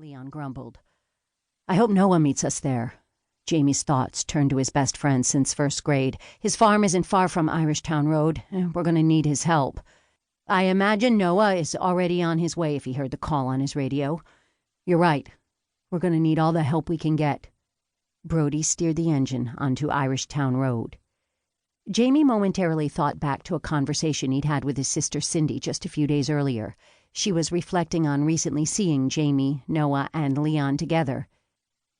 Leon grumbled. I hope Noah meets us there. Jamie's thoughts turned to his best friend since first grade. His farm isn't far from Irishtown Road, and we're going to need his help. I imagine Noah is already on his way if he heard the call on his radio. You're right. We're going to need all the help we can get. Brody steered the engine onto Irishtown Road. Jamie momentarily thought back to a conversation he'd had with his sister Cindy just a few days earlier. She was reflecting on recently seeing Jamie, Noah, and Leon together.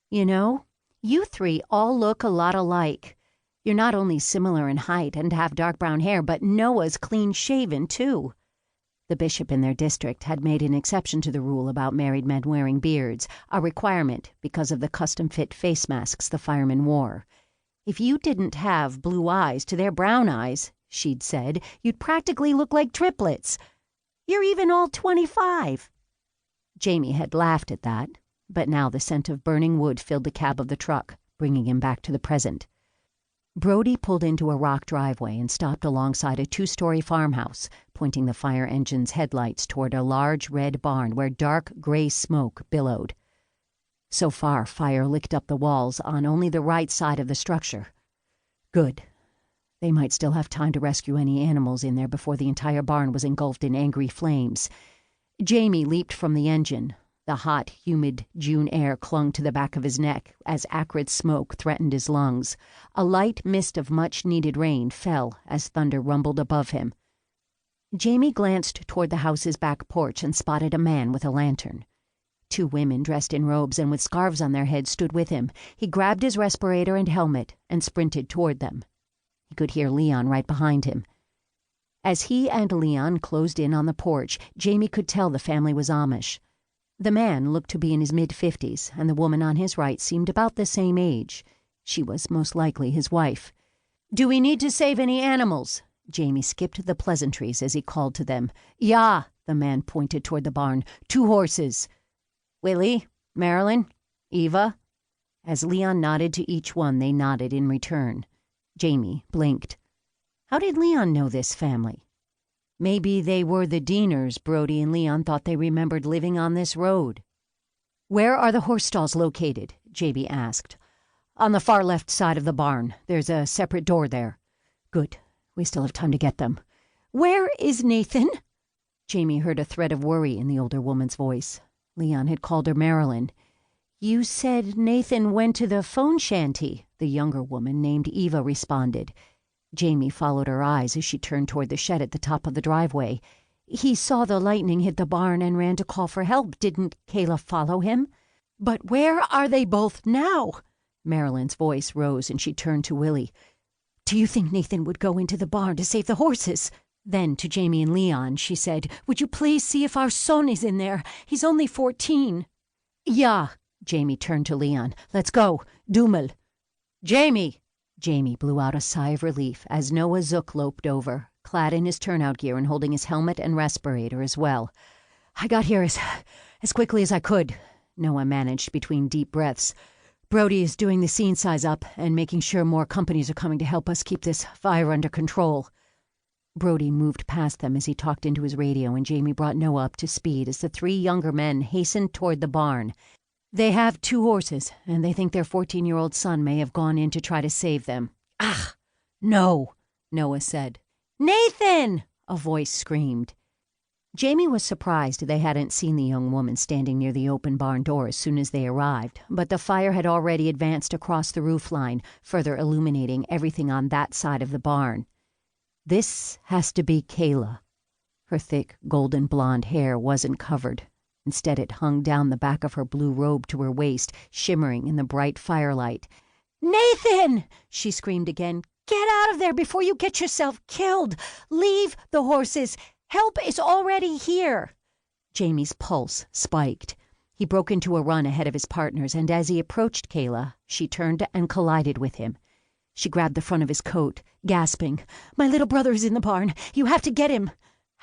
You know, you three all look a lot alike. You're not only similar in height and have dark brown hair, but Noah's clean-shaven, too. The bishop in their district had made an exception to the rule about married men wearing beards, a requirement because of the custom-fit face masks the firemen wore. If you didn't have blue eyes to their brown eyes, she'd said, you'd practically look like triplets. You're even all 25. Jamie had laughed at that, but now the scent of burning wood filled the cab of the truck, bringing him back to the present. Brody pulled into a rock driveway and stopped alongside a two-story farmhouse, pointing the fire engine's headlights toward a large red barn where dark gray smoke billowed. So far, fire licked up the walls on only the right side of the structure. Good. They might still have time to rescue any animals in there before the entire barn was engulfed in angry flames. Jamie leaped from the engine. The hot, humid June air clung to the back of his neck as acrid smoke threatened his lungs. A light mist of much-needed rain fell as thunder rumbled above him. Jamie glanced toward the house's back porch and spotted a man with a lantern. Two women dressed in robes and with scarves on their heads stood with him. He grabbed his respirator and helmet and sprinted toward them. He could hear Leon right behind him. As he and Leon closed in on the porch, Jamie could tell the family was Amish. The man looked to be in his mid-50s, and the woman on his right seemed about the same age. She was most likely his wife. "Do we need to save any animals?" Jamie skipped the pleasantries as he called to them. "Yeah," the man pointed toward the barn. "2 horses. Willie, Marilyn, Eva." As Leon nodded to each one, they nodded in return. Jamie blinked. How did Leon know this family? Maybe they were the Dieners Brody and Leon thought they remembered living on this road. "Where are the horse stalls located?" Jamie asked. "On the far left side of the barn. There's a separate door there." "Good. We still have time to get them." "Where is Nathan?" Jamie heard a thread of worry in the older woman's voice. Leon had called her Marilyn. "You said Nathan went to the phone shanty," the younger woman named Eva responded. Jamie followed her eyes as she turned toward the shed at the top of the driveway. "He saw the lightning hit the barn and ran to call for help. Didn't Kayla follow him?" "But where are they both now?" Marilyn's voice rose and she turned to Willie. "Do you think Nathan would go into the barn to save the horses?" Then to Jamie and Leon, she said, "Would you please see if our son is in there? He's only 14. "Yeah." Jamie turned to Leon. "Let's go. Dummel." "Jamie!" Jamie blew out a sigh of relief as Noah Zook loped over, clad in his turnout gear and holding his helmet and respirator as well. "I got here as quickly as I could," Noah managed between deep breaths. "Brody is doing the scene size up and making sure more companies are coming to help us keep this fire under control." Brody moved past them as he talked into his radio, and Jamie brought Noah up to speed as the 3 younger men hastened toward the barn. "They have 2 horses, and they think their 14-year-old son may have gone in to try to save them." "Ah, no," Noah said. "Nathan!" a voice screamed. Jamie was surprised they hadn't seen the young woman standing near the open barn door as soon as they arrived, but the fire had already advanced across the roofline, further illuminating everything on that side of the barn. "This has to be Kayla." Her thick, golden blonde hair wasn't covered. Instead, it hung down the back of her blue robe to her waist, shimmering in the bright firelight. "Nathan!" she screamed again. "Get out of there before you get yourself killed! Leave the horses! Help is already here!" Jamie's pulse spiked. He broke into a run ahead of his partners, and as he approached Kayla, she turned and collided with him. She grabbed the front of his coat, gasping, "My little brother is in the barn. You have to get him."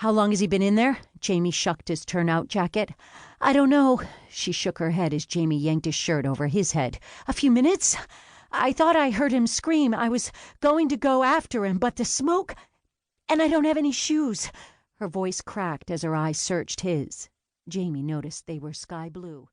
"How long has he been in there?" Jamie shucked his turnout jacket. "I don't know." She shook her head as Jamie yanked his shirt over his head. "A few minutes. I thought I heard him scream. I was going to go after him, but the smoke... And I don't have any shoes." Her voice cracked as her eyes searched his. Jamie noticed they were sky blue.